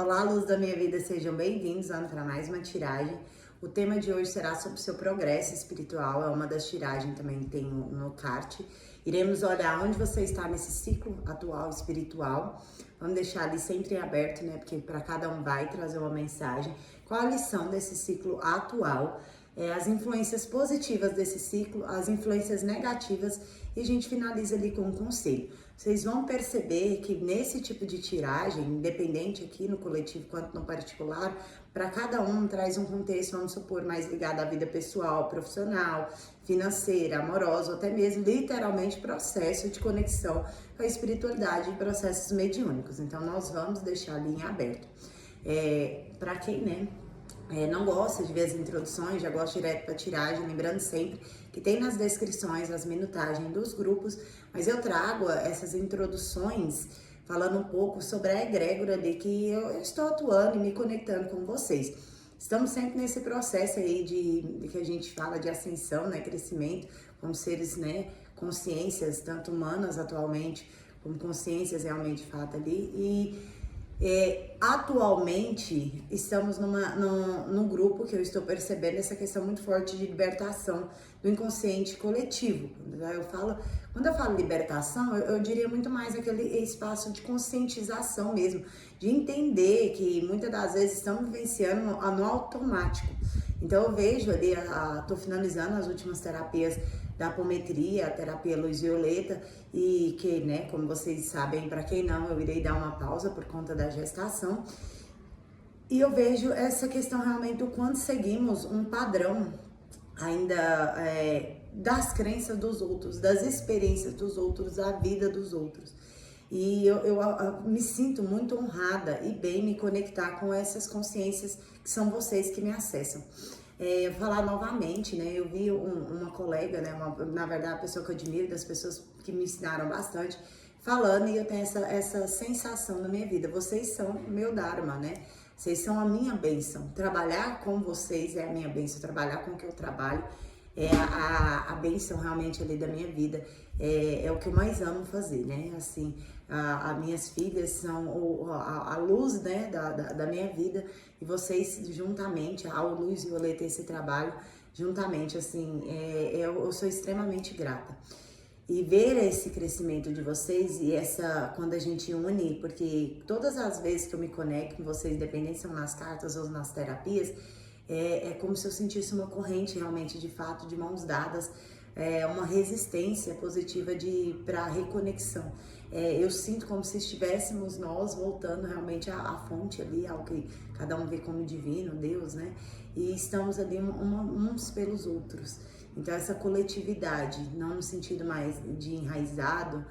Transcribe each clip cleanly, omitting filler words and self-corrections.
Olá, luz da minha vida, sejam bem-vindos para mais uma tiragem. O tema de hoje será sobre o seu progresso espiritual, é uma das tiragens também que tem no card. Iremos olhar onde você está nesse ciclo atual espiritual. Vamos deixar ali sempre aberto, né? Porque para cada um vai trazer uma mensagem. Qual a lição desse ciclo atual? As influências positivas desse ciclo, as influências negativas, e a gente finaliza ali com um conselho. Vocês vão perceber que nesse tipo de tiragem, independente aqui no coletivo quanto no particular, para cada um traz um contexto, vamos supor, mais ligado à vida pessoal, profissional, financeira, amorosa, ou até mesmo literalmente processo de conexão com a espiritualidade e processos mediúnicos. Então nós vamos deixar ali em aberto. Para quem, não gosta de ver as introduções, já gosta direto para tiragem, lembrando sempre que tem nas descrições as minutagens dos grupos, mas eu trago essas introduções falando um pouco sobre a egrégora ali que eu estou atuando e me conectando com vocês. Estamos sempre nesse processo aí de que a gente fala de ascensão, né, crescimento, como seres, né, consciências, tanto humanas atualmente, como consciências realmente de fato ali, atualmente estamos num grupo que eu estou percebendo essa questão muito forte de libertação do inconsciente coletivo. Quando eu falo libertação, eu diria muito mais aquele espaço de conscientização mesmo, de entender que muitas das vezes estamos vivenciando no automático. Então eu vejo ali, estou finalizando as últimas terapias da apometria, a terapia luz violeta, e que, né, como vocês sabem, para quem não, eu irei dar uma pausa por conta da gestação. E eu vejo essa questão realmente do quanto seguimos um padrão ainda das crenças dos outros, das experiências dos outros, da vida dos outros. E eu me sinto muito honrada e bem me conectar com essas consciências que são vocês que me acessam. Falar novamente, né? Eu vi uma colega, né? Na verdade, a pessoa que eu admiro, das pessoas que me ensinaram bastante, falando, e eu tenho essa sensação na minha vida. Vocês são meu Dharma, né? Vocês são a minha bênção. Trabalhar com vocês é a minha bênção. Trabalhar com o que eu trabalho é a bênção realmente ali da minha vida. É o que eu mais amo fazer, né? Assim, as minhas filhas são a luz, né, da minha vida, e vocês juntamente, a Luz Violeta, esse trabalho, juntamente, assim, eu sou extremamente grata. E ver esse crescimento de vocês e quando a gente une, porque todas as vezes que eu me conecto com vocês, independente se são nas cartas ou nas terapias, é como se eu sentisse uma corrente realmente, de fato, de mãos dadas, uma resistência positiva para reconexão. Eu sinto como se estivéssemos nós voltando realmente à fonte ali, ao que cada um vê como divino, Deus, né? E estamos ali uns pelos outros. Então essa coletividade, não no sentido mais de enraizado,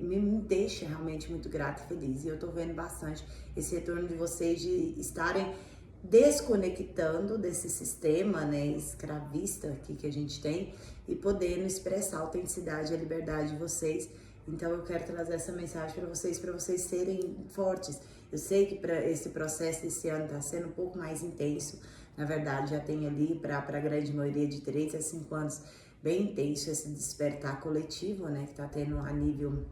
me deixa realmente muito grata e feliz. E eu tô vendo bastante esse retorno de vocês de estarem desconectando desse sistema, né, escravista aqui que a gente tem, e podendo expressar a autenticidade e a liberdade de vocês. Então eu quero trazer essa mensagem para vocês serem fortes. Eu sei que para esse processo desse ano está sendo um pouco mais intenso. Na verdade, já tem ali para a grande maioria de 3 a 5 anos bem intenso esse despertar coletivo, né, que está tendo a nível,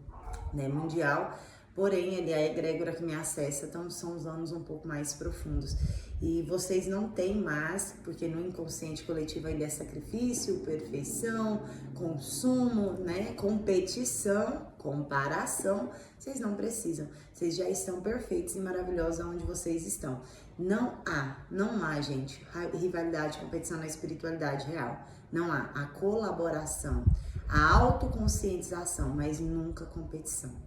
né, mundial. Porém, ele é a egrégora que me acessa, então são os anos um pouco mais profundos. E vocês não têm mais, porque no inconsciente coletivo ainda é sacrifício, perfeição, consumo, né, competição, comparação. Vocês não precisam, vocês já estão perfeitos e maravilhosos onde vocês estão. Não há, gente, rivalidade, competição na espiritualidade real. Não há a colaboração, a autoconscientização, mas nunca competição.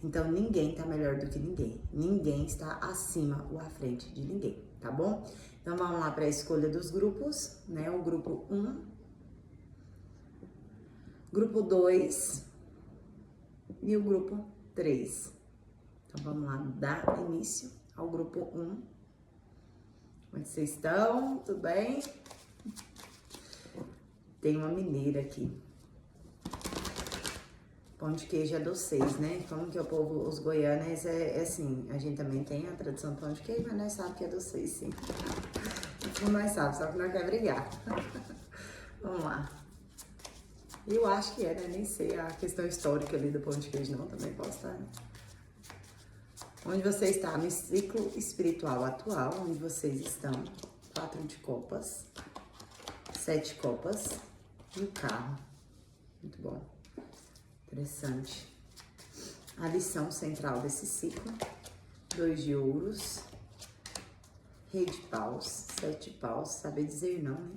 Então, ninguém tá melhor do que ninguém. Ninguém está acima ou à frente de ninguém, tá bom? Então, vamos lá para a escolha dos grupos, né? O grupo 1, grupo 2 e o grupo 3. Então, vamos lá dar início ao grupo 1. Como é que vocês estão? Tudo bem? Tem uma mineira aqui. Pão de queijo é dos 6, né? Como que o povo, os goianos, assim, a gente também tem a tradição do pão de queijo, mas nós sabemos que é dos 6, sim. Nós sabemos, só que nós quer brigar. Vamos lá. Eu acho que né? Nem sei a questão histórica ali do pão de queijo, não. Também posso estar, né? Onde você está no ciclo espiritual atual, onde vocês estão. 4 de copas, 7 copas e o carro. Muito bom. Interessante. A lição central desse ciclo. 2 de ouros. Rei de paus, 7 de paus, saber dizer não, né?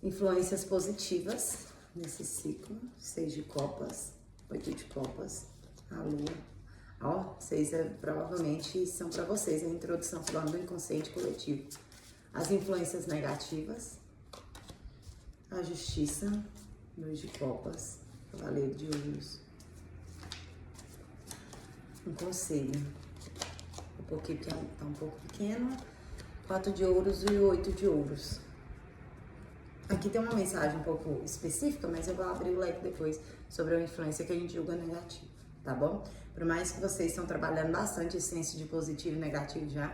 Influências positivas nesse ciclo. 6 de copas, 8 de copas, a lua. Ó, vocês provavelmente são para vocês a introdução falando do inconsciente coletivo. As influências negativas, a justiça, 2 de copas, cavaleiro de ouros. Um conselho, tá um pouco pequeno, 4 de ouros e 8 de ouros. Aqui tem uma mensagem um pouco específica, mas eu vou abrir o leque depois sobre a influência que a gente julga negativa, tá bom? Por mais que vocês estão trabalhando bastante esse senso de positivo e negativo já,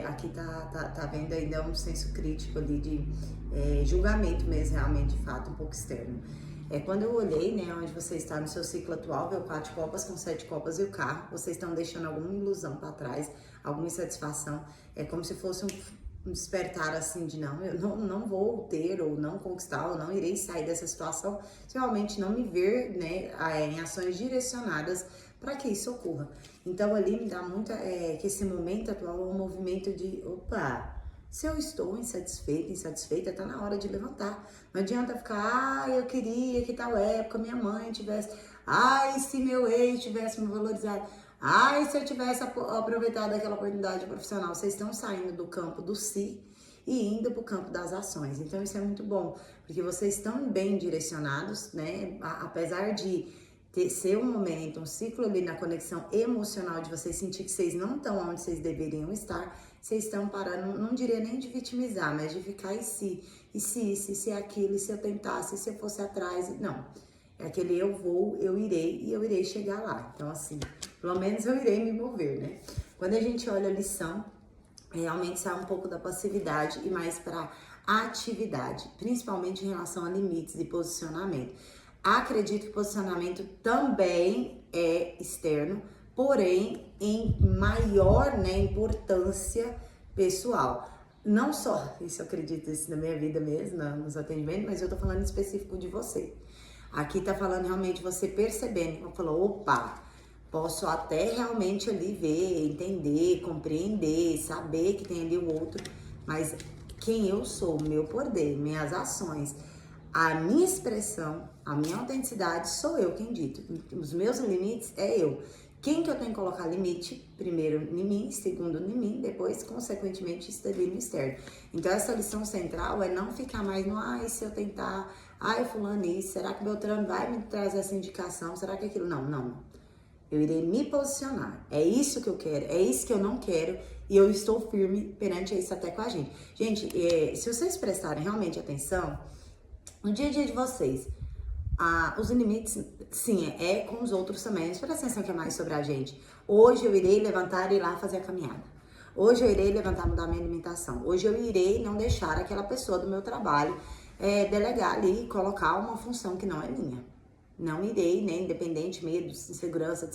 aqui tá vendo ainda um senso crítico ali de julgamento mesmo, realmente, de fato, um pouco externo. Quando eu olhei, né, onde você está no seu ciclo atual, ver o 4 de copas com 7 de copas e o carro, vocês estão deixando alguma ilusão para trás, alguma insatisfação, é como se fosse um despertar assim de não, eu não vou ter ou não conquistar ou não irei sair dessa situação se realmente não me ver, né, em ações direcionadas para que isso ocorra. Então ali me dá muito que esse momento atual é um movimento de opa, se eu estou insatisfeita, tá na hora de levantar. Não adianta ficar, eu queria que tal época minha mãe tivesse, se meu ex tivesse me valorizado, se eu tivesse aproveitado aquela oportunidade profissional. Vocês estão saindo do campo do si e indo para o campo das ações. Então isso é muito bom, porque vocês estão bem direcionados, né? Apesar de ser um momento, um ciclo ali na conexão emocional de vocês sentir que vocês não estão onde vocês deveriam estar, vocês estão parando, não diria nem de vitimizar, mas de ficar se aquilo, e se eu tentasse, se eu fosse atrás, não. É aquele eu irei e eu irei chegar lá. Então assim, pelo menos eu irei me mover, né? Quando a gente olha a lição, realmente sai um pouco da passividade e mais para atividade, principalmente em relação a limites e posicionamento. Acredito que posicionamento também é externo, porém em maior, né, importância pessoal. Não só, isso eu acredito isso na minha vida mesmo, nos atendimentos, mas eu tô falando em específico de você. Aqui tá falando realmente você percebendo, falou, opa, posso até realmente ali ver, entender, compreender, saber que tem ali o outro, mas quem eu sou, meu poder, minhas ações, a minha expressão, a minha autenticidade, sou eu quem dito. Os meus limites é eu. Quem que eu tenho que colocar limite? Primeiro em mim, segundo em mim, depois, consequentemente, isso ali no externo. Então, essa lição central é não ficar mais no, se eu tentar, fulano isso, será que o Beltrano vai me trazer essa indicação? Será que aquilo? Não. Eu irei me posicionar. É isso que eu quero, é isso que eu não quero e eu estou firme perante isso até com a gente. Gente, se vocês prestarem realmente atenção, no dia a dia de vocês, os limites, sim, é com os outros também. Mas presta atenção que é mais sobre a gente. Hoje eu irei levantar e ir lá fazer a caminhada. Hoje eu irei levantar e mudar minha alimentação. Hoje eu irei não deixar aquela pessoa do meu trabalho delegar ali e colocar uma função que não é minha. Não irei, né? Independente, medos, insegurança,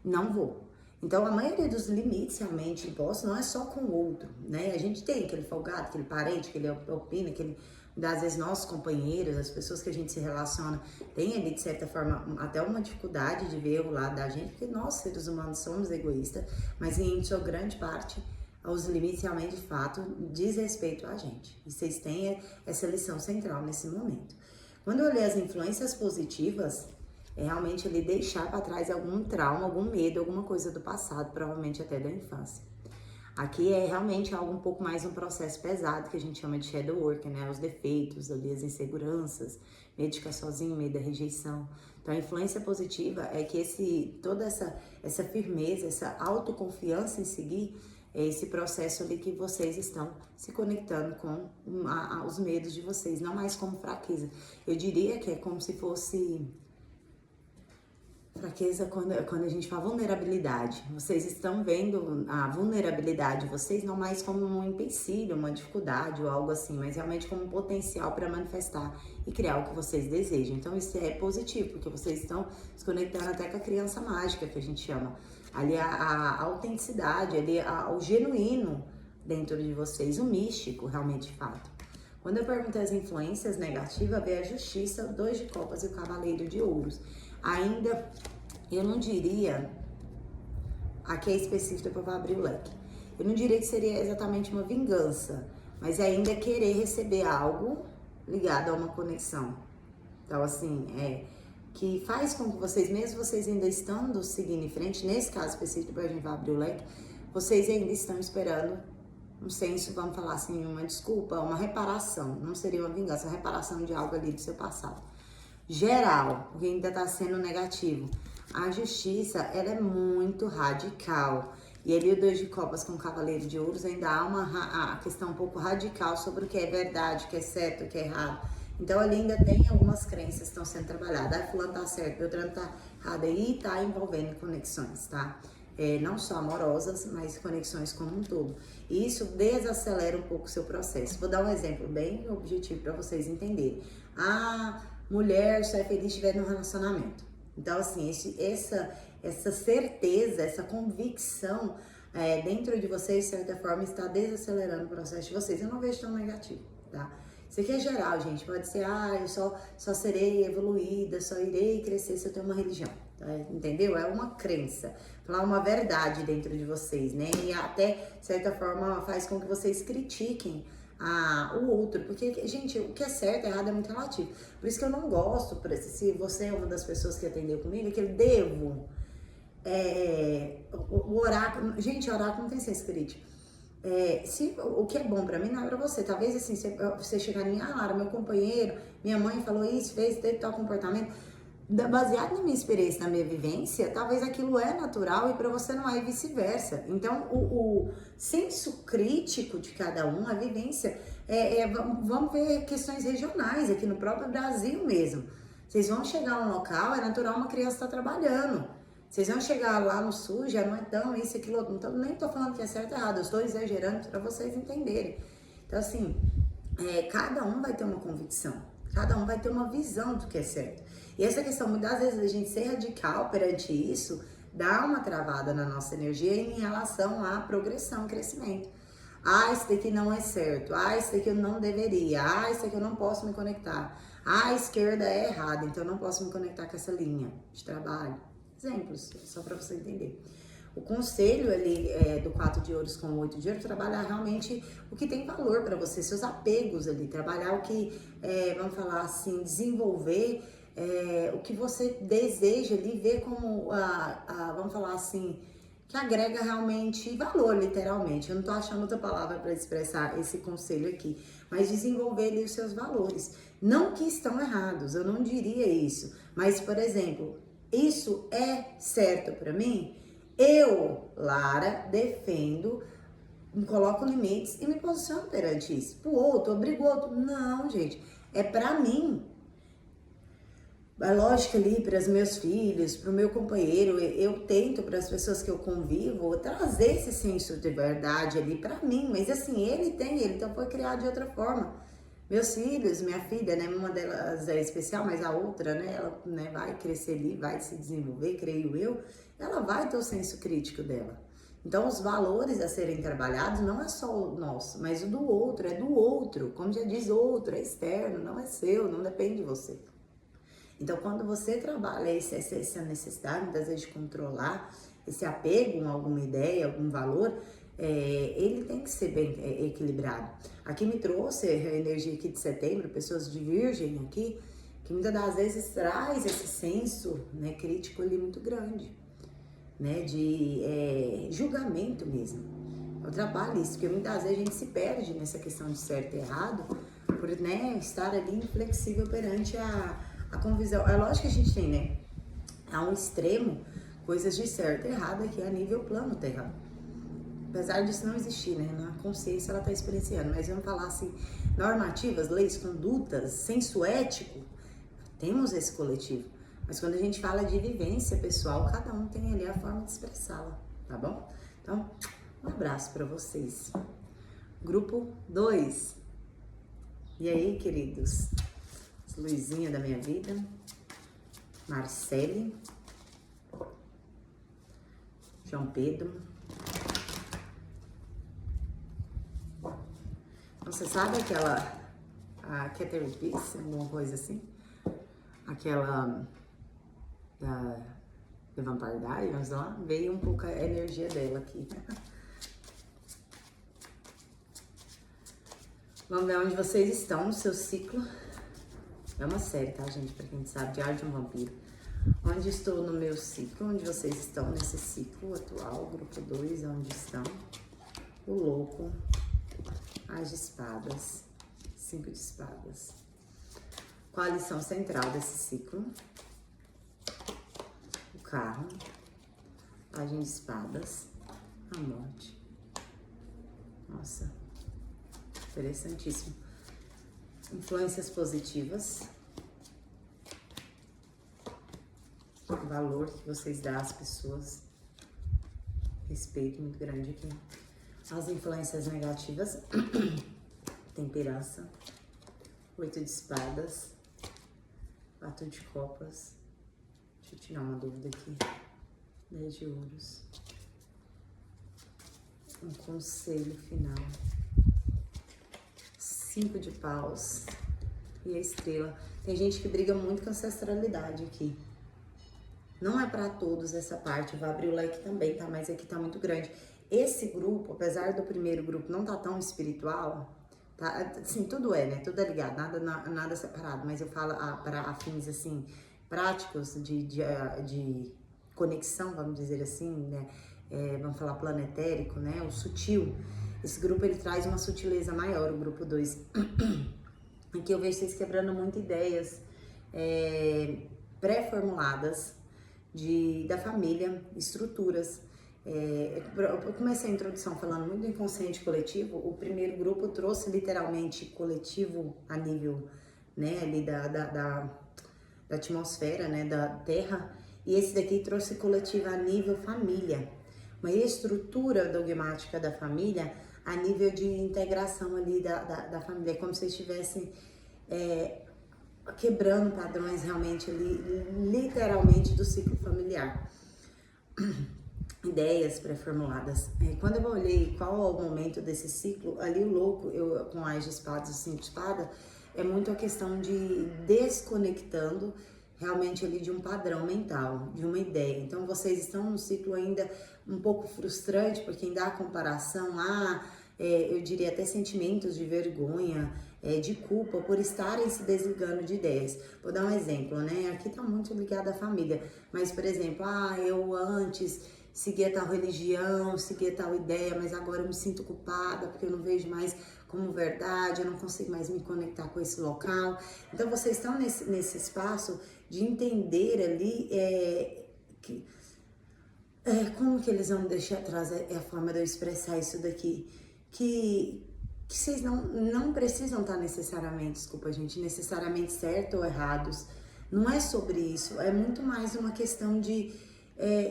não vou. Então, a maioria dos limites realmente impostos não é só com o outro, né? A gente tem aquele folgado, aquele parente, que ele opina, às vezes nossos companheiros, as pessoas que a gente se relaciona, tem ali, de certa forma, até uma dificuldade de ver o lado da gente, porque nós, seres humanos, somos egoístas, mas em sua grande parte, os limites realmente, de fato, diz respeito a gente. E vocês têm essa lição central nesse momento. Quando eu olhei as influências positivas, é realmente ele deixar para trás algum trauma, algum medo, alguma coisa do passado, provavelmente até da infância. Aqui é realmente algo um pouco mais um processo pesado, que a gente chama de shadow work, né? Os defeitos ali, as inseguranças, medo de ficar sozinho, medo da rejeição. Então, a influência positiva é que toda essa firmeza, essa autoconfiança em seguir esse processo ali que vocês estão se conectando com os medos de vocês, não mais como fraqueza. Eu diria que é como se fosse Fraqueza quando a gente fala vulnerabilidade. Vocês estão vendo a vulnerabilidade de vocês não mais como um empecilho, uma dificuldade ou algo assim, mas realmente como um potencial para manifestar e criar o que vocês desejam. Então isso é positivo, porque vocês estão se conectando até com a criança mágica, que a gente chama. Ali a autenticidade, ali o genuíno dentro de vocês, o místico, realmente de fato. Quando eu perguntei as influências negativas, veio a justiça, o 2 de copas e o cavaleiro de ouros. Ainda, eu não diria, aqui é específico, depois eu vou abrir o leque. Eu não diria que seria exatamente uma vingança, mas ainda querer receber algo ligado a uma conexão. Então, assim, que faz com que vocês, mesmo vocês ainda estando seguindo em frente, nesse caso específico, depois a gente vai abrir o leque, vocês ainda estão esperando um senso, vamos falar assim, uma desculpa, uma reparação. Não seria uma vingança, uma reparação de algo ali do seu passado. Geral, porque ainda está sendo negativo. A justiça, ela é muito radical. E ali o 2 de copas com o cavaleiro de ouros ainda há uma questão um pouco radical sobre o que é verdade, o que é certo, o que é errado. Então ali ainda tem algumas crenças que estão sendo trabalhadas. Ah, fulano tá certo, Beltrano tá errado. Aí tá envolvendo conexões, tá? Não só amorosas, mas conexões como um todo. E isso desacelera um pouco o seu processo. Vou dar um exemplo bem objetivo para vocês entenderem. Mulher só é feliz se estiver num relacionamento. Então, assim, essa certeza, essa convicção dentro de vocês, de certa forma, está desacelerando o processo de vocês. Eu não vejo tão negativo, tá? Isso aqui é geral, gente. Pode ser, eu só serei evoluída, só irei crescer se eu tenho uma religião. Tá? Entendeu? É uma crença. Falar uma verdade dentro de vocês, né? E até, de certa forma, faz com que vocês critiquem o outro, porque, gente, o que é certo e errado é muito relativo. Por isso que eu não gosto, se você é uma das pessoas que atendeu comigo, é que eu devo o oráculo, gente, oráculo não tem senso crítico. Se o que é bom pra mim não é pra você. Talvez assim, você chegar em mim, Lara, meu companheiro, minha mãe falou isso, teve tal comportamento. Baseado na minha experiência, na minha vivência, talvez aquilo é natural e para você não é e vice-versa. Então, o senso crítico de cada um, a vivência, vamos ver questões regionais aqui no próprio Brasil mesmo. Vocês vão chegar a um local, é natural uma criança estar trabalhando. Vocês vão chegar lá no sul, já não é tão isso, aquilo, outro. Então, nem tô falando que é certo ou errado, eu estou exagerando para vocês entenderem. Então, assim, cada um vai ter uma convicção, cada um vai ter uma visão do que é certo. E essa questão, muitas vezes, a gente ser radical perante isso, dá uma travada na nossa energia em relação à progressão, crescimento. Isso daqui não é certo. Isso daqui eu não deveria. Isso daqui eu não posso me conectar. A esquerda é errada, então eu não posso me conectar com essa linha de trabalho. Exemplos, só para você entender. O conselho ali do 4 de ouros com o 8 de ouros, trabalhar realmente o que tem valor para você, seus apegos ali, trabalhar o que, vamos falar assim, desenvolver o que você deseja ali, ver como, vamos falar assim, que agrega realmente valor, literalmente. Eu não tô achando outra palavra para expressar esse conselho aqui, mas desenvolver ali os seus valores. Não que estão errados, eu não diria isso, mas, por exemplo, isso é certo para mim? Eu, Lara, defendo, me coloco limites e me posiciono perante isso. Pro outro, obrigo o outro. Não, gente, é pra mim. A lógica ali para os meus filhos, para o meu companheiro, eu tento para as pessoas que eu convivo trazer esse senso de verdade ali para mim, mas assim, ele então foi criado de outra forma. Meus filhos, minha filha, né, uma delas é especial, mas a outra, né, ela, né, vai crescer ali, vai se desenvolver, creio eu, ela vai ter o senso crítico dela. Então, os valores a serem trabalhados não é só o nosso, mas o do outro, é do outro. Como já diz, outro, é externo, não é seu, não depende de você. Então, quando você trabalha essa necessidade, muitas vezes, de controlar esse apego a alguma ideia, algum valor, ele tem que ser bem equilibrado. Aqui me trouxe a energia aqui de setembro, pessoas de virgem aqui, que muitas das vezes traz esse senso, né, crítico ali muito grande, né, de julgamento mesmo. Eu trabalho isso, porque muitas vezes a gente se perde nessa questão de certo e errado, por, né, estar ali inflexível perante a convisão. É lógico que a gente tem, né, a um extremo, coisas de certo e errado aqui a nível plano terra. Apesar disso não existir, né, na consciência ela está experienciando, mas vamos falar assim, normativas, leis, condutas, senso ético, temos esse coletivo. Mas quando a gente fala de vivência pessoal, cada um tem ali a forma de expressá-la, tá bom? Então, um abraço para vocês. Grupo 2. E aí, queridos? Luizinha da minha vida, Marcele, João Pedro. Você sabe a Catherine Peace, alguma coisa assim? Aquela da The Vampire Diaries lá, veio um pouco a energia dela aqui. Vamos ver onde vocês estão no seu ciclo. É uma série, tá, gente? Pra quem sabe, Diário de um Vampiro. Onde estou no meu ciclo? Onde vocês estão nesse ciclo atual? Grupo 2, onde estão? O louco. As de espadas. 5 de espadas. Qual a lição central desse ciclo? O carro. Pagem de espadas. A morte. Nossa. Interessantíssimo. Influências positivas. O valor que vocês dão às pessoas. Respeito muito grande aqui. As influências negativas. Temperança. 8 de espadas. 4 de copas. Deixa eu tirar uma dúvida aqui. 10 de ouros. Um conselho final. 5 de paus. E a estrela. Tem gente que briga muito com ancestralidade aqui. Não é pra todos essa parte. Vou abrir o leque também, tá? Mas aqui tá muito grande. Esse grupo, apesar do primeiro grupo não tá tão espiritual, tá? Assim, tudo é, né? Tudo é ligado, nada separado. Mas eu falo para afins, assim, práticos de conexão, vamos dizer assim, né? Vamos falar planetérico, né? O sutil. Esse grupo, ele traz uma sutileza maior, o grupo 2. Aqui eu vejo vocês quebrando muito ideias pré-formuladas da família, estruturas. Eu comecei a introdução falando muito do inconsciente coletivo. O primeiro grupo trouxe literalmente coletivo a nível, né, ali da atmosfera, né, da terra. E esse daqui trouxe coletivo a nível família. Uma estrutura dogmática da família a nível de integração ali da família. É como se estivessem quebrando padrões realmente ali, literalmente do ciclo familiar. Ideias pré-formuladas. Quando eu olhei qual é o momento desse ciclo, ali o louco, com as de espadas, o 5 de espada, é muito a questão de desconectando realmente ali de um padrão mental, de uma ideia. Então vocês estão num ciclo ainda um pouco frustrante, porque ainda há comparação, eu diria até sentimentos de vergonha, de culpa por estarem se desligando de ideias. Vou dar um exemplo, né? Aqui tá muito ligado à família, mas por exemplo, eu antes seguia tal religião, seguia tal ideia, mas agora eu me sinto culpada porque eu não vejo mais como verdade, eu não consigo mais me conectar com esse local. Então vocês estão nesse espaço de entender ali como que eles vão deixar atrás a forma de eu expressar isso daqui, que vocês não precisam estar necessariamente, desculpa gente, necessariamente certo ou errados. Não é sobre isso, é muito mais uma questão de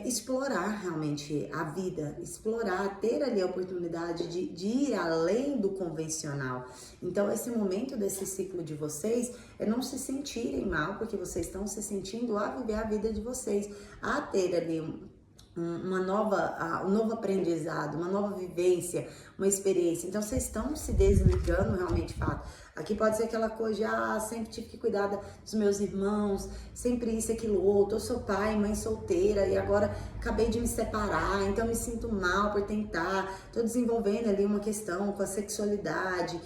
explorar realmente a vida, explorar, ter ali a oportunidade de ir além do convencional. Então esse momento desse ciclo de vocês é não se sentirem mal, porque vocês estão se sentindo a viver a vida de vocês, a ter ali um novo aprendizado, uma nova vivência, uma experiência. Então vocês estão se desligando realmente, fato. Aqui pode ser aquela coisa de sempre tive que cuidar dos meus irmãos, sempre isso, aquilo, outro. Eu sou pai, mãe solteira e agora acabei de me separar, então me sinto mal por tentar. Tô desenvolvendo ali uma questão com a sexualidade,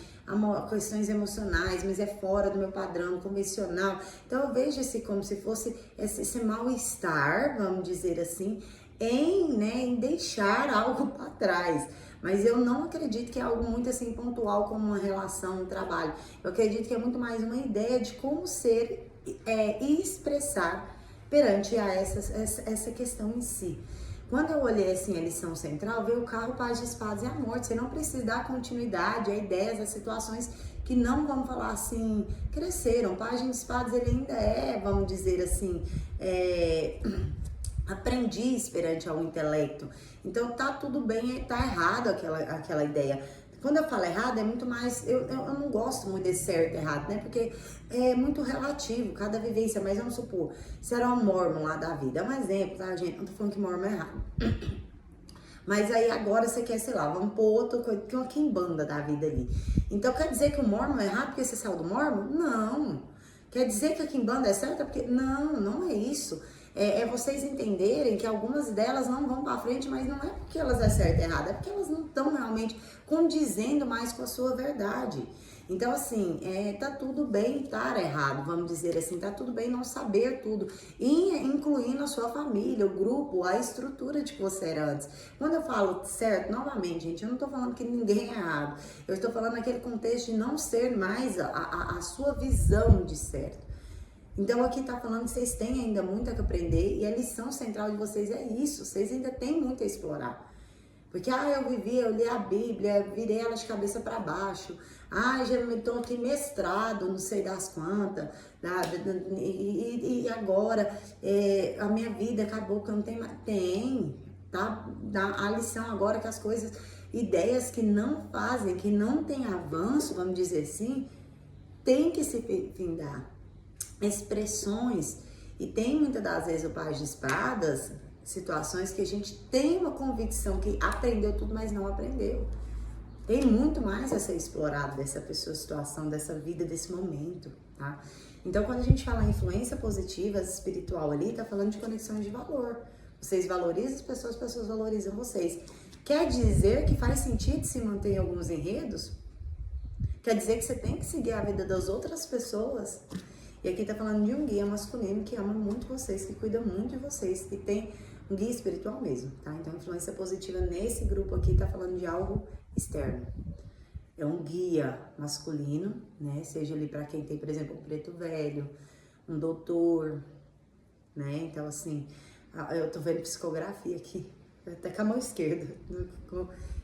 questões emocionais, mas é fora do meu padrão convencional. Então eu vejo como se fosse esse mal-estar, vamos dizer assim, em deixar algo para trás. Mas eu não acredito que é algo muito assim pontual como uma relação, um trabalho. Eu acredito que é muito mais uma ideia de como ser e expressar perante essa questão em si. Quando eu olhei assim a lição central, veio o carro, paz de espadas e a morte. Você não precisa dar continuidade a ideias, a situações que não, vamos falar assim, cresceram. Pajem de Espadas, ele ainda é, vamos dizer assim, aprendiz perante ao intelecto. Então tá tudo bem, tá errado aquela ideia. Quando eu falo errado, é muito mais, eu não gosto muito desse certo e errado, né? Porque é muito relativo, cada vivência. Mas vamos supor, se era um mormon lá da vida, é um exemplo, tá, gente? Não tô falando que mormon é errado. Mas aí agora você quer, sei lá, vamos pôr outro, que uma quimbanda da vida ali. Então quer dizer que o mormon é errado porque você saiu do mormon? Não. Quer dizer que a quimbanda é certa porque... Não, não é isso. É vocês entenderem que algumas delas não vão para frente, mas não é porque elas é certa e errada, é porque elas não estão realmente condizendo mais com a sua verdade. Então, assim, tá tudo bem estar errado, vamos dizer assim, tá tudo bem não saber tudo, e incluindo a sua família, o grupo, a estrutura de que você era antes. Quando eu falo certo, novamente, gente, eu não tô falando que ninguém é errado, eu estou falando naquele contexto de não ser mais a sua visão de certo. Então aqui tá falando que vocês têm ainda muito a aprender e a lição central de vocês é isso, vocês ainda têm muito a explorar. Porque, eu li a Bíblia, virei ela de cabeça para baixo. Já estou aqui mestrado, não sei das quantas. E agora, a minha vida acabou que eu não tenho mais. Tem, tá? A lição agora que as coisas, ideias que não fazem, que não tem avanço, vamos dizer assim, tem que se findar. Expressões, e tem muitas das vezes o Pajem de Espadas, situações que a gente tem uma convicção que aprendeu tudo, mas não aprendeu. Tem muito mais a ser explorado dessa pessoa, situação, dessa vida, desse momento, tá? Então, quando a gente fala em influência positiva, espiritual ali, tá falando de conexões de valor. Vocês valorizam as pessoas valorizam vocês. Quer dizer que faz sentido se manter em alguns enredos? Quer dizer que você tem que seguir a vida das outras pessoas? E aqui tá falando de um guia masculino que ama muito vocês, que cuida muito de vocês, que tem um guia espiritual mesmo, tá? Então, influência positiva nesse grupo aqui tá falando de algo externo. É um guia masculino, né? Seja ali para quem tem, por exemplo, um preto velho, um doutor, né? Então, assim, eu tô vendo psicografia aqui, até com a mão esquerda.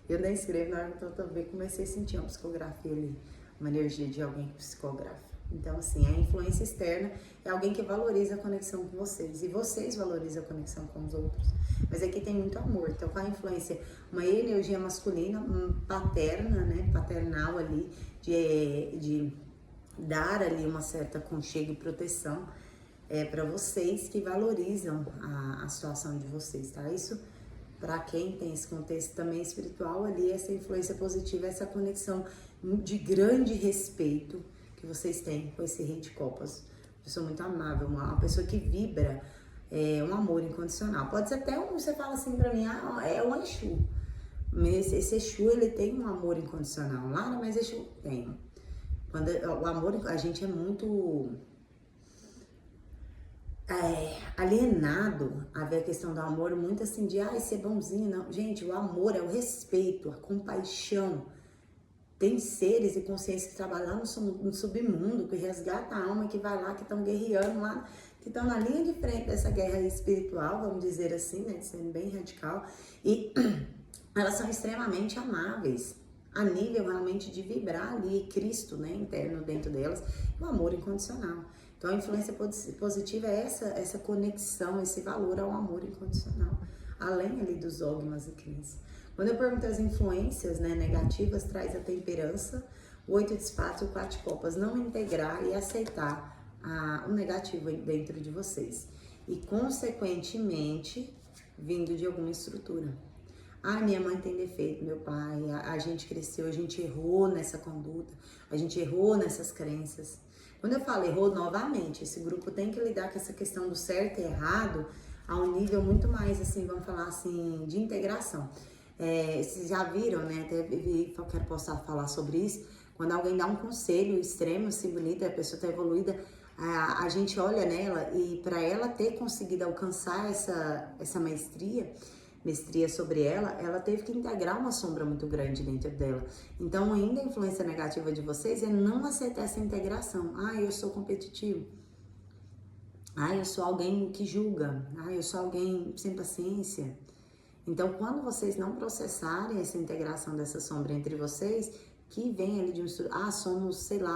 Eu nem escrevo, na hora que eu tô vendo, comecei a sentir uma psicografia ali, uma energia de alguém que psicografa. Então, assim, a influência externa é alguém que valoriza a conexão com vocês. E vocês valorizam a conexão com os outros. Mas aqui tem muito amor. Então, com a influência, uma energia masculina, paterna, né? Paternal ali, de dar ali uma certa aconchego e proteção para vocês que valorizam a situação de vocês, tá? Isso, para quem tem esse contexto também espiritual ali, essa influência positiva, essa conexão de grande respeito que vocês têm com esse rei de copas. Uma pessoa muito amável, uma pessoa que vibra um amor incondicional. Pode ser até você fala assim pra mim, é um Exu. Mas esse Exu, ele tem um amor incondicional. Lá, mas Exu tem. Quando o amor, a gente é muito alienado a ver a questão do amor, muito assim de, ser bonzinho, não. Gente, o amor é o respeito, a compaixão. Tem seres e consciências que trabalham no submundo, que resgatam a alma, que vai lá, que estão guerreando lá, que estão na linha de frente dessa guerra espiritual, vamos dizer assim, né, sendo bem radical, e elas são extremamente amáveis, a nível realmente de vibrar ali, Cristo, né, interno dentro delas, o amor incondicional. Então a influência positiva é essa conexão, esse valor ao amor incondicional, além ali dos dogmas e crenças. Quando eu pergunto as influências, né, negativas, traz a temperança, o 8 de espadas e o 4 de copas. Não integrar e aceitar o negativo dentro de vocês. E, consequentemente, vindo de alguma estrutura. Minha mãe tem defeito, meu pai, a gente cresceu, a gente errou nessa conduta, a gente errou nessas crenças. Quando eu falo errou, novamente, esse grupo tem que lidar com essa questão do certo e errado a um nível muito mais, assim, vamos falar assim, de integração. Vocês já viram, né? Até quero falar sobre isso. Quando alguém dá um conselho extremo, assim, bonito, a pessoa está evoluída, a gente olha nela e para ela ter conseguido alcançar essa maestria sobre ela teve que integrar uma sombra muito grande dentro dela. Então, ainda a influência negativa de vocês é não aceitar essa integração. Eu sou competitivo. Eu sou alguém que julga. Eu sou alguém sem paciência. Então, quando vocês não processarem essa integração dessa sombra entre vocês, que vem ali de mistura. Somos, sei lá,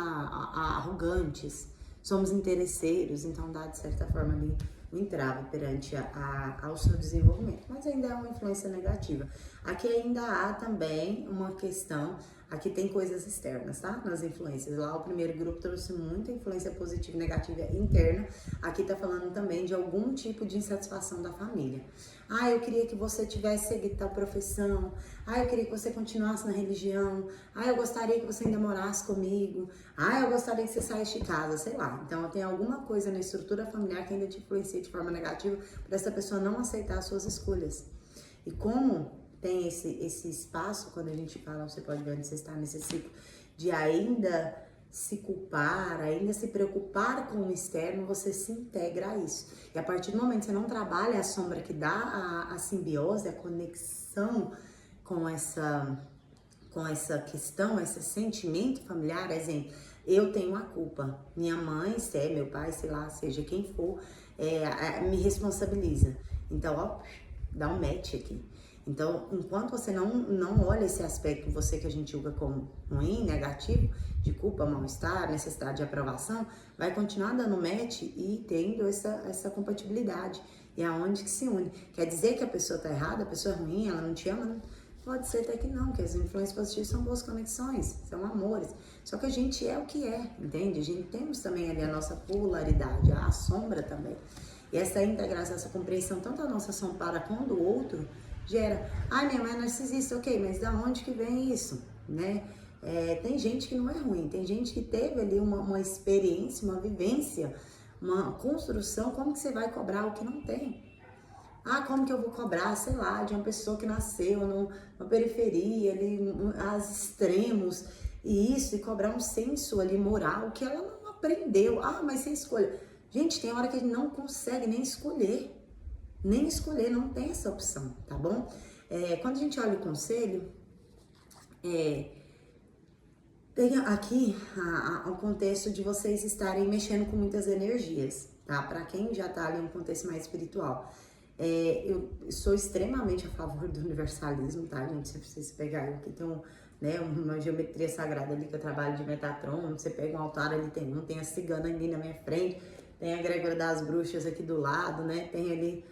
arrogantes, somos interesseiros, então dá de certa forma ali um entrave perante ao seu desenvolvimento, mas ainda é uma influência negativa. Aqui ainda há também uma questão, aqui tem coisas externas, tá? Nas influências, lá o primeiro grupo trouxe muita influência positiva e negativa interna, aqui tá falando também de algum tipo de insatisfação da família. Eu queria que você tivesse seguido tal profissão, eu queria que você continuasse na religião, eu gostaria que você ainda morasse comigo, eu gostaria que você saísse de casa, sei lá. Então tem alguma coisa na estrutura familiar que ainda te influencia de forma negativa para essa pessoa não aceitar as suas escolhas. E como tem esse espaço, quando a gente fala, você pode ver onde você está nesse ciclo, de ainda se culpar, ainda se preocupar com o externo, você se integra a isso. E a partir do momento que você não trabalha a sombra que dá a simbiose, a conexão com essa questão, esse sentimento familiar, exemplo, eu tenho uma culpa, minha mãe, meu pai, sei lá, seja quem for, me responsabiliza. Então, dá um match aqui. Então, enquanto você não olha esse aspecto, você que a gente julga como ruim, negativo, de culpa, mal-estar, necessidade de aprovação, vai continuar dando match e tendo essa compatibilidade. E é aonde que se une. Quer dizer que a pessoa tá errada, a pessoa é ruim, ela não te ama? Pode ser até que não, que as influências positivas são boas conexões, são amores. Só que a gente é o que é, entende? A gente temos também ali a nossa polaridade, a sombra também. E essa integração, essa compreensão, tanto a nossa ação para com o outro, gera, minha mãe é narcisista, ok, mas da onde que vem isso, né? Tem gente que não é ruim, tem gente que teve ali uma experiência, uma vivência, uma construção, como que você vai cobrar o que não tem? Como que eu vou cobrar, sei lá, de uma pessoa que nasceu numa periferia, ali, aos extremos, e cobrar um senso ali moral que ela não aprendeu. Mas sem escolha. Gente, tem hora que a gente não consegue nem escolher, não tem essa opção, tá bom? Quando a gente olha o conselho, tem aqui o contexto de vocês estarem mexendo com muitas energias, tá? Para quem já tá ali em um contexto mais espiritual. Eu sou extremamente a favor do universalismo, tá, gente? Se vocês pegarem aqui, tem uma geometria sagrada ali que eu trabalho de Metatron, você pega um altar ali, tem a cigana ali na minha frente, tem a egrégora das bruxas aqui do lado, né? Tem ali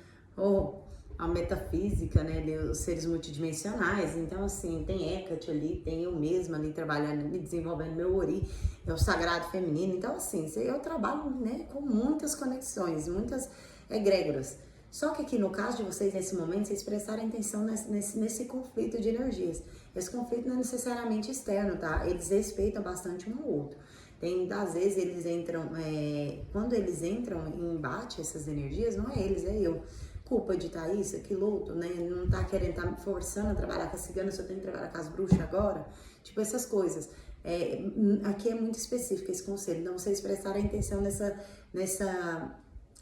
a metafísica, né? Os seres multidimensionais. Então, assim, tem Hecate ali, tem eu mesma ali trabalhando, me desenvolvendo meu Ori, é o sagrado feminino. Então, assim, eu trabalho, né, com muitas conexões, muitas egrégoras. Só que aqui no caso de vocês, nesse momento, vocês prestarem atenção nesse conflito de energias. Esse conflito não é necessariamente externo, tá? Eles respeitam bastante um ao outro. Às vezes eles entram, quando eles entram em embate, essas energias, não é eles, é eu. Culpa de tá isso, aquilo, outro, né? Não tá querendo, tá me forçando a trabalhar com a cigana, se eu tenho que trabalhar com as bruxas agora. Tipo, essas coisas. Aqui é muito específico esse conselho, então vocês prestarem atenção nessa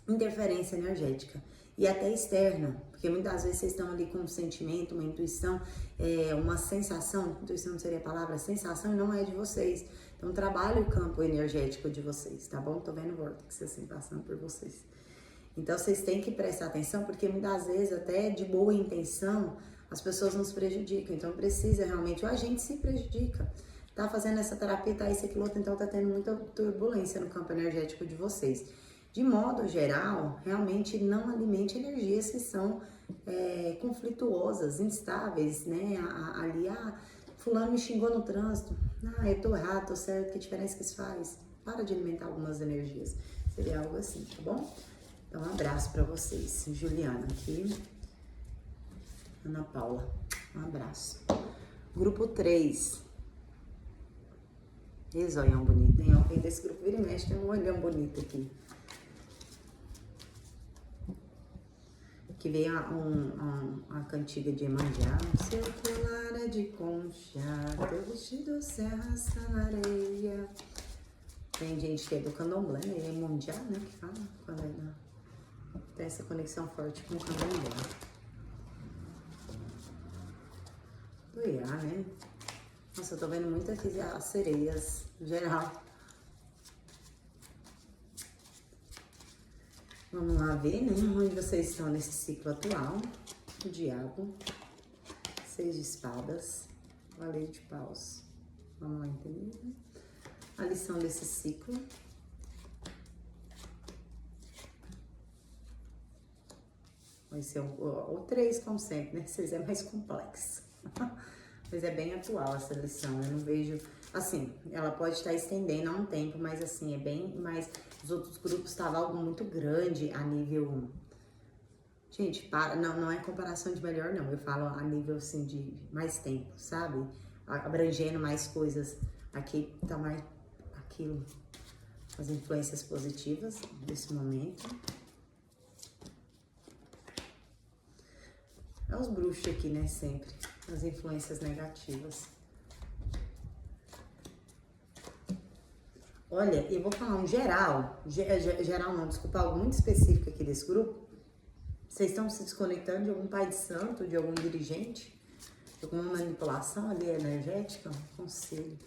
interferência energética. E até externa, porque muitas vezes vocês estão ali com um sentimento, uma intuição, uma sensação, intuição não seria a palavra, sensação não é de vocês. Então trabalhe o campo energético de vocês, tá bom? Tô vendo o vórtice assim passando por vocês. Então vocês têm que prestar atenção, porque muitas vezes até de boa intenção as pessoas nos prejudicam. Então precisa realmente, ou a gente se prejudica. Tá fazendo essa terapia, tá isso, aquilo, outro, então tá tendo muita turbulência no campo energético de vocês. De modo geral, realmente não alimente energias que são conflituosas, instáveis, né? Fulano me xingou no trânsito. Eu tô errado, tô certo, que diferença que isso faz? Para de alimentar algumas energias. Seria algo assim, tá bom? Então, um abraço pra vocês. Juliana aqui. Ana Paula, um abraço. Grupo 3. Esse olhão bonito, hein? Alguém desse grupo vira e mexe, tem um olhão bonito aqui. Que veio a cantiga de Iemanjá. Seu colar é de concha, teu vestido se arrasta na areia. Tem gente que é do candomblé, né? Iemanjá, né? Que fala, quando tem essa conexão forte com o candomblé. Do Iá, né? Nossa, eu tô vendo muito aqui as sereias, em geral. Vamos lá ver, né, onde vocês estão nesse ciclo atual. O diabo, 6 de espadas, valete de paus. Vamos lá entender a lição desse ciclo. Vai ser o 3, como sempre, né? 6 é mais complexo. Mas é bem atual essa lição. Eu não vejo... Assim, ela pode estar estendendo há um tempo, mas assim, é bem mais... Os outros grupos estavam algo muito grande a nível... Gente, não é comparação de melhor, não. Eu falo a nível, assim, de mais tempo, sabe? Abrangendo mais coisas. Aqui tá mais aquilo. As influências positivas desse momento. É os bruxos aqui, né? Sempre. As influências negativas. Olha, eu vou falar um geral. Geral não, desculpa, algo muito específico aqui desse grupo. Vocês estão se desconectando de algum pai de santo, de algum dirigente? De alguma manipulação ali energética? Um conselho.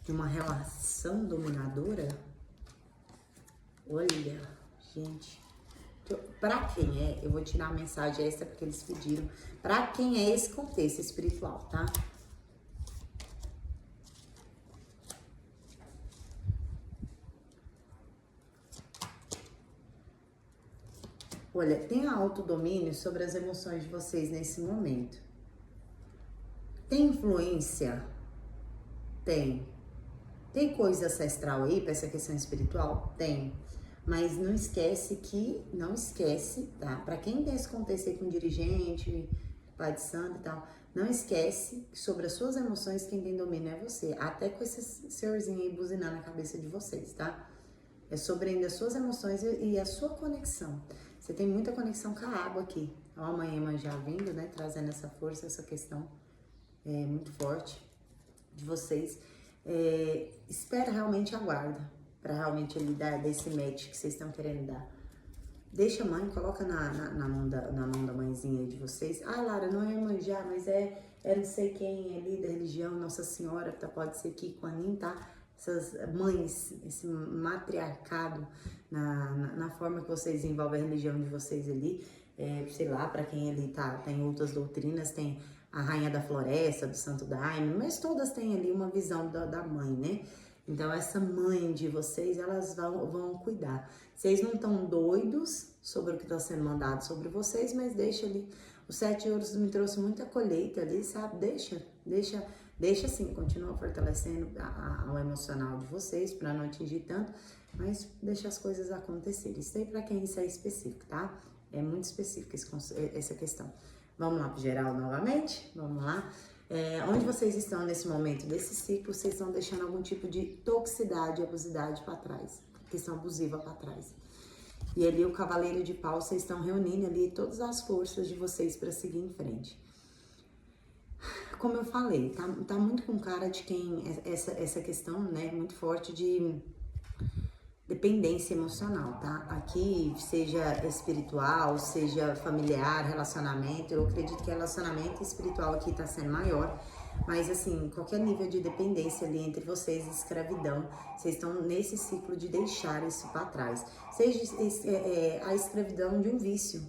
De uma relação dominadora? Olha, gente... Pra quem é, eu vou tirar a mensagem extra porque eles pediram. Pra quem é esse contexto espiritual, tá? Olha, tenha autodomínio sobre as emoções de vocês nesse momento. Tem influência? Tem. Tem coisa ancestral aí pra essa questão espiritual? Tem. Mas não esquece, tá? Pra quem tem esse contexto aí com dirigente, pai de santo e tal, não esquece que sobre as suas emoções quem tem domínio é você. Até com esse senhorzinho aí buzinando na cabeça de vocês, tá? É sobre ainda as suas emoções e a sua conexão. Você tem muita conexão com a água aqui. Ó, a mãe Iemanjá vindo, né? Trazendo essa força, essa questão muito forte de vocês. Espera, realmente aguarda. Pra realmente ele dar desse match que vocês estão querendo dar. Deixa a mãe, coloca na mão da mãezinha aí de vocês. Ah, Lara, não é Iemanjá, mas é não sei quem ali da religião, Nossa Senhora, pode ser Kiko, Anin, tá? Essas mães, esse matriarcado na forma que vocês desenvolvem a religião de vocês ali. Sei lá, pra quem ali tem outras doutrinas, tem a Rainha da Floresta, do Santo Daime, mas todas têm ali uma visão da mãe, né? Então, essa mãe de vocês, elas vão cuidar. Vocês não estão doidos sobre o que está sendo mandado sobre vocês, mas deixa ali. O 7 de ouros me trouxe muita colheita ali, sabe? Deixa assim, continua fortalecendo o emocional de vocês, para não atingir tanto, mas deixa as coisas acontecerem. Isso aí para quem isso é específico, tá? É muito específico essa questão. Vamos lá pro geral novamente? Vamos lá. Onde vocês estão nesse momento desse ciclo, vocês estão deixando algum tipo de toxicidade, abusividade para trás, questão abusiva para trás. E ali o cavaleiro de pau, vocês estão reunindo ali todas as forças de vocês para seguir em frente. Como eu falei, tá muito com cara de quem essa questão, né, muito forte de dependência emocional, tá? Aqui, seja espiritual, seja familiar, relacionamento, eu acredito que relacionamento espiritual aqui tá sendo maior, mas assim, qualquer nível de dependência ali entre vocês, escravidão, vocês estão nesse ciclo de deixar isso para trás. Seja a escravidão de um vício,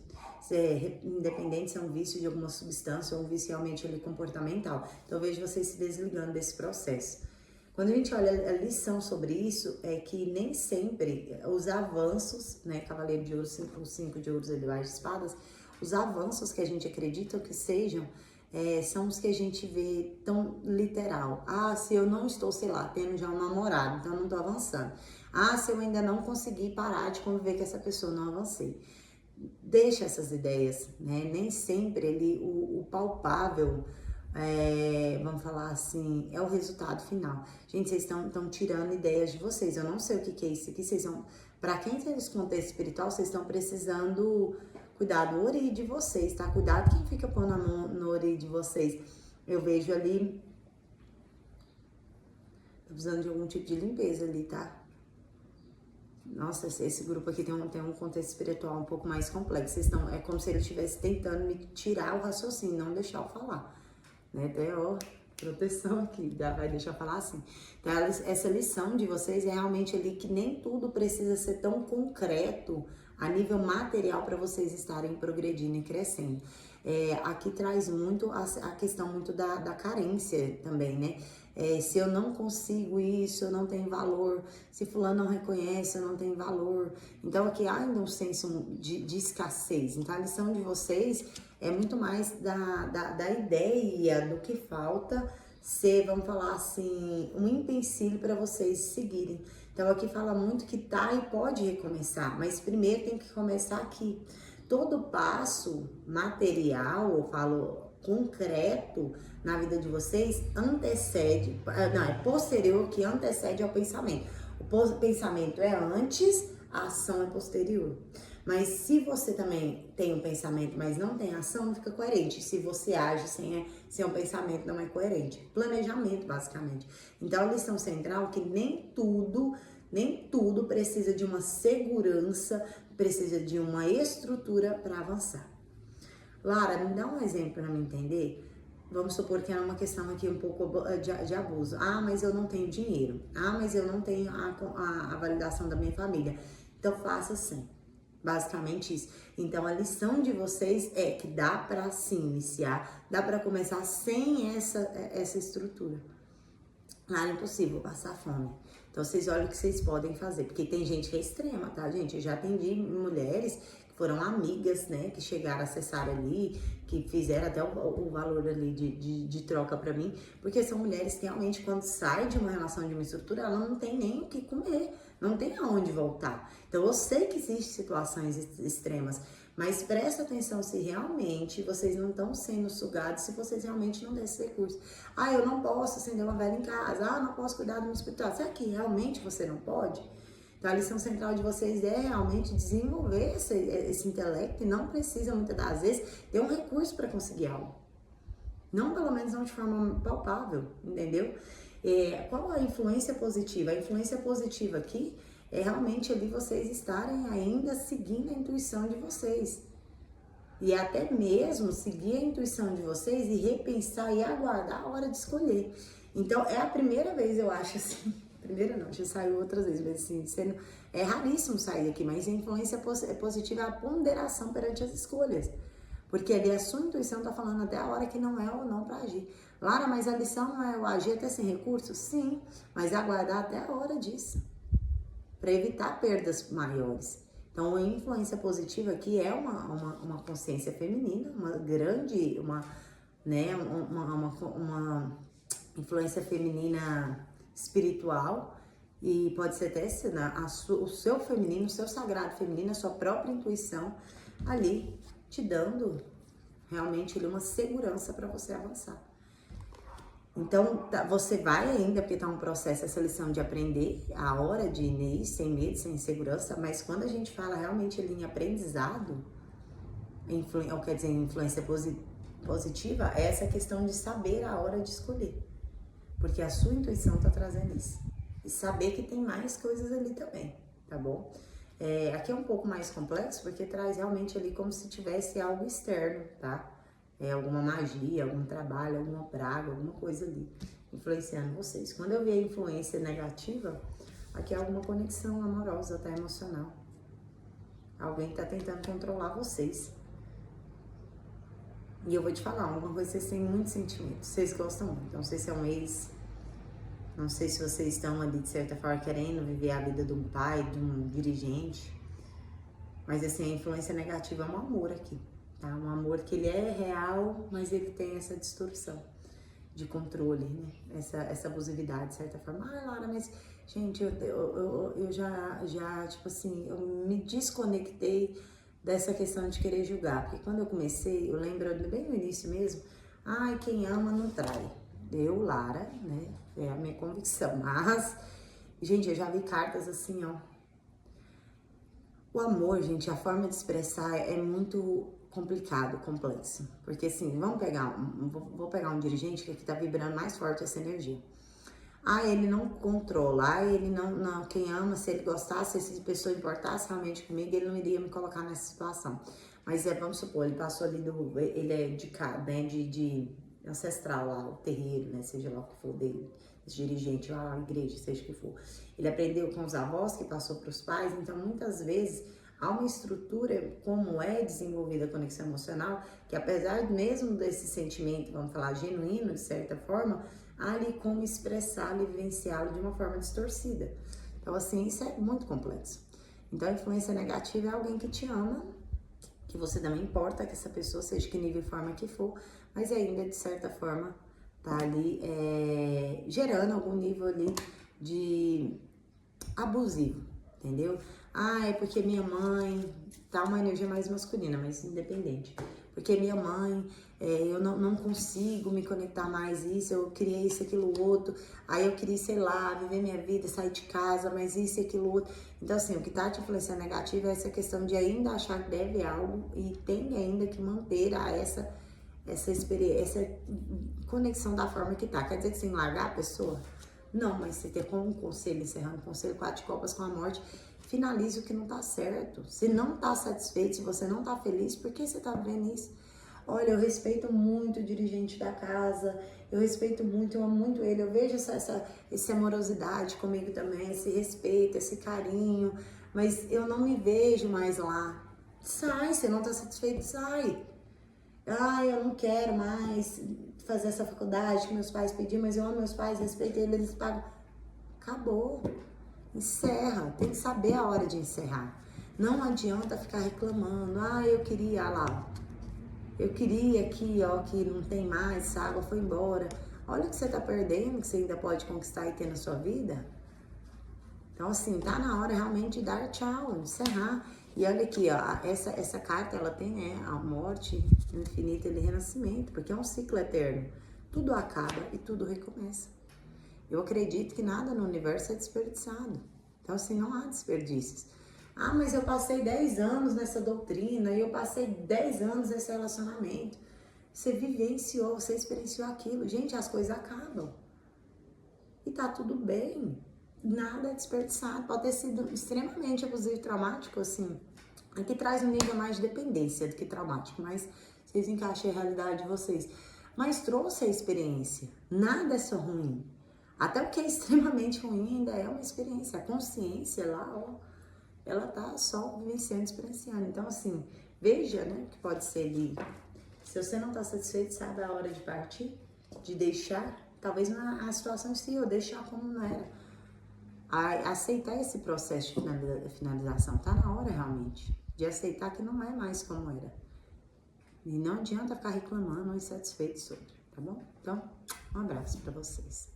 independente se é um vício de alguma substância ou um vício realmente ali comportamental. Então, eu vejo vocês se desligando desse processo. Quando a gente olha a lição sobre isso, é que nem sempre os avanços, né, Cavaleiro de Ouros, 5 de Ouros, Elevais de Espadas, os avanços que a gente acredita que sejam, são os que a gente vê tão literal. Ah, se eu não estou, sei lá, tendo já um namorado, então eu não estou avançando. Ah, se eu ainda não consegui parar de conviver com essa pessoa, não avancei. Deixa essas ideias, né? Nem sempre ali o palpável, vamos falar assim, é o resultado final. Gente, vocês estão tirando ideias de vocês. Eu não sei o que é isso aqui. Pra quem tem esse contexto espiritual, vocês estão precisando cuidar do ori de vocês, tá? Cuidado quem fica pondo a mão no ori de vocês. Eu vejo ali, tô precisando de algum tipo de limpeza ali, tá? Nossa, esse grupo aqui tem um contexto espiritual um pouco mais complexo. É como se ele estivesse tentando me tirar o raciocínio, não deixar eu falar. Né? Até, proteção aqui, vai deixar eu falar assim. Então, essa lição de vocês é realmente ali que nem tudo precisa ser tão concreto a nível material para vocês estarem progredindo e crescendo. Aqui traz muito a questão muito da carência também, né? Se eu não consigo isso, eu não tenho valor. Se fulano não reconhece, eu não tenho valor. Então aqui há ainda um senso de escassez. Então a lição de vocês é muito mais da ideia do que falta ser, vamos falar assim, um empecilho para vocês seguirem. Então aqui fala muito que tá e pode recomeçar, mas primeiro tem que começar aqui. Todo passo material, eu falo concreto na vida de vocês, antecede, não, é posterior que antecede ao pensamento. O pensamento é antes, a ação é posterior. Mas se você também tem um pensamento, mas não tem ação, não fica coerente. Se você age sem um pensamento, não é coerente. Planejamento, basicamente. Então, a lição central é que nem tudo precisa de uma segurança, precisa de uma estrutura para avançar. Lara, me dá um exemplo para me entender. Vamos supor que é uma questão aqui um pouco de abuso. Ah, mas eu não tenho dinheiro. Ah, mas eu não tenho a validação da minha família. Então, faça assim. Basicamente isso. Então a lição de vocês é que dá para se iniciar, dá para começar sem essa estrutura. Lá é impossível passar fome. Então vocês olham o que vocês podem fazer, porque tem gente que é extrema, tá, gente? Eu já atendi mulheres que foram amigas, né, que chegaram a acessar ali, que fizeram até o valor ali de troca para mim, porque são mulheres que realmente quando saem de uma relação, de uma estrutura, ela não tem nem o que comer, não tem aonde voltar. Então eu sei que existem situações extremas, mas presta atenção se realmente vocês não estão sendo sugados, se vocês realmente não têm esse recurso. Ah, eu não posso acender uma vela em casa. Ah, não posso cuidar do meu espiritual. Será que realmente você não pode? Então a lição central de vocês é realmente desenvolver esse intelecto e não precisa muitas das vezes ter um recurso para conseguir algo. Não, pelo menos não de forma palpável, entendeu? Qual a influência positiva? A influência positiva aqui é realmente ali vocês estarem ainda seguindo a intuição de vocês. E até mesmo seguir a intuição de vocês e repensar e aguardar a hora de escolher. Então, é a primeira vez, eu acho assim, primeira não, já saiu outras vezes, mas assim, é raríssimo sair daqui, mas a influência positiva é a ponderação perante as escolhas. Porque ali a sua intuição tá falando até a hora que não é ou não para agir. Lara, mas a lição não é o agir até sem recursos? Sim, mas aguardar até a hora disso, para evitar perdas maiores. Então, a influência positiva aqui é uma consciência feminina, uma grande, uma influência feminina espiritual, e pode ser até o seu feminino, o seu sagrado feminino, a sua própria intuição ali te dando realmente uma segurança para você avançar. Então, você vai ainda, porque tá um processo, essa lição de aprender, a hora de ir sem medo, sem insegurança, mas quando a gente fala realmente ali em aprendizado, quer dizer, influência positiva, é essa questão de saber a hora de escolher. Porque a sua intuição tá trazendo isso. E saber que tem mais coisas ali também, tá bom? Aqui é um pouco mais complexo, porque traz realmente ali como se tivesse algo externo, tá? Alguma magia, algum trabalho, alguma praga, alguma coisa ali influenciando vocês. Quando eu vi a influência negativa, aqui é alguma conexão amorosa, tá? Emocional. Alguém tá tentando controlar vocês. E eu vou te falar, alguma coisa vocês têm muito sentimento, vocês gostam muito. Não sei se é um ex, não sei se vocês estão ali de certa forma querendo viver a vida de um pai, de um dirigente. Mas assim, a influência negativa é um amor aqui. Tá? Um amor que ele é real, mas ele tem essa distorção de controle, né? Essa abusividade, de certa forma. Ah, Lara, mas, gente, eu já, tipo assim, eu me desconectei dessa questão de querer julgar. Porque quando eu comecei, eu lembro bem no início mesmo, ai, quem ama não trai. Eu, Lara, né? É a minha convicção. Mas, gente, eu já vi cartas assim, ó. O amor, gente, a forma de expressar é muito complicado, complexo. Porque assim, vou pegar um dirigente que aqui tá vibrando mais forte essa energia. Ah, ele não controla, ah, ele não, quem ama, se ele gostasse, se a pessoa importasse realmente comigo, ele não iria me colocar nessa situação. Mas vamos supor, ele passou ali ele é de ancestral lá, o terreiro, né, seja lá o que for dele, esse dirigente lá, a igreja, seja o que for. Ele aprendeu com os avós, que passou para os pais, então muitas vezes Há uma estrutura, como é desenvolvida a conexão emocional, que apesar mesmo desse sentimento, vamos falar, genuíno, de certa forma, há ali como expressá-lo e vivenciá-lo de uma forma distorcida. Então, assim, isso é muito complexo. Então, a influência negativa é alguém que te ama, que você não importa que essa pessoa seja que nível e forma que for, mas ainda, de certa forma, tá ali gerando algum nível ali de abusivo, entendeu? Ah, é porque minha mãe, tá uma energia mais masculina, mas independente. Porque minha mãe, eu não consigo me conectar mais isso, eu queria isso, aquilo, outro. Aí eu queria, sei lá, viver minha vida, sair de casa, mas isso e aquilo, outro. Então, assim, o que tá te influenciando negativo é essa questão de ainda achar que deve algo e tem ainda que manter essa experiência, essa conexão da forma que tá. Quer dizer que sem largar a pessoa? Não, mas você ter como um conselho, encerrando o conselho 4 de copas com a morte, finalize o que não tá certo. Se não tá satisfeito, se você não tá feliz, por que você tá vendo isso? Olha, eu respeito muito o dirigente da casa, eu respeito muito, eu amo muito ele, eu vejo essa amorosidade comigo também, esse respeito, esse carinho, mas eu não me vejo mais lá. Sai, você não tá satisfeito, sai. Ah, eu não quero mais fazer essa faculdade que meus pais pediram, mas eu amo meus pais, respeito eles pagam. Acabou. Encerra. Tem que saber a hora de encerrar. Não adianta ficar reclamando. Ah, eu queria, lá. Eu queria aqui, ó, que não tem mais, essa água foi embora. Olha o que você tá perdendo, que você ainda pode conquistar e ter na sua vida. Então, assim, tá na hora realmente de dar tchau, encerrar. E olha aqui, ó, essa carta, ela tem, né, a morte infinita e renascimento, porque é um ciclo eterno. Tudo acaba e tudo recomeça. Eu acredito que nada no universo é desperdiçado. Então, assim, não há desperdícios. Ah, mas eu passei 10 anos nessa doutrina, eu passei 10 anos nesse relacionamento. Você vivenciou, você experienciou aquilo. Gente, as coisas acabam. E tá tudo bem. Nada é desperdiçado. Pode ter sido extremamente abusivo e traumático, assim. Aqui traz um nível mais de dependência do que traumático, mas vocês encaixem a realidade de vocês. Mas trouxe a experiência. Nada é só ruim. Até o que é extremamente ruim ainda é uma experiência. A consciência lá, ó, ela tá só vivenciando, experienciando. Então, assim, veja, né, que pode ser ali. Se você não tá satisfeito, sabe a hora de partir, de deixar, talvez a situação em si, ou deixar como não era. Aceitar esse processo de finalização. Tá na hora, realmente, de aceitar que não é mais como era. E não adianta ficar reclamando ou insatisfeito sobre, tá bom? Então, um abraço pra vocês.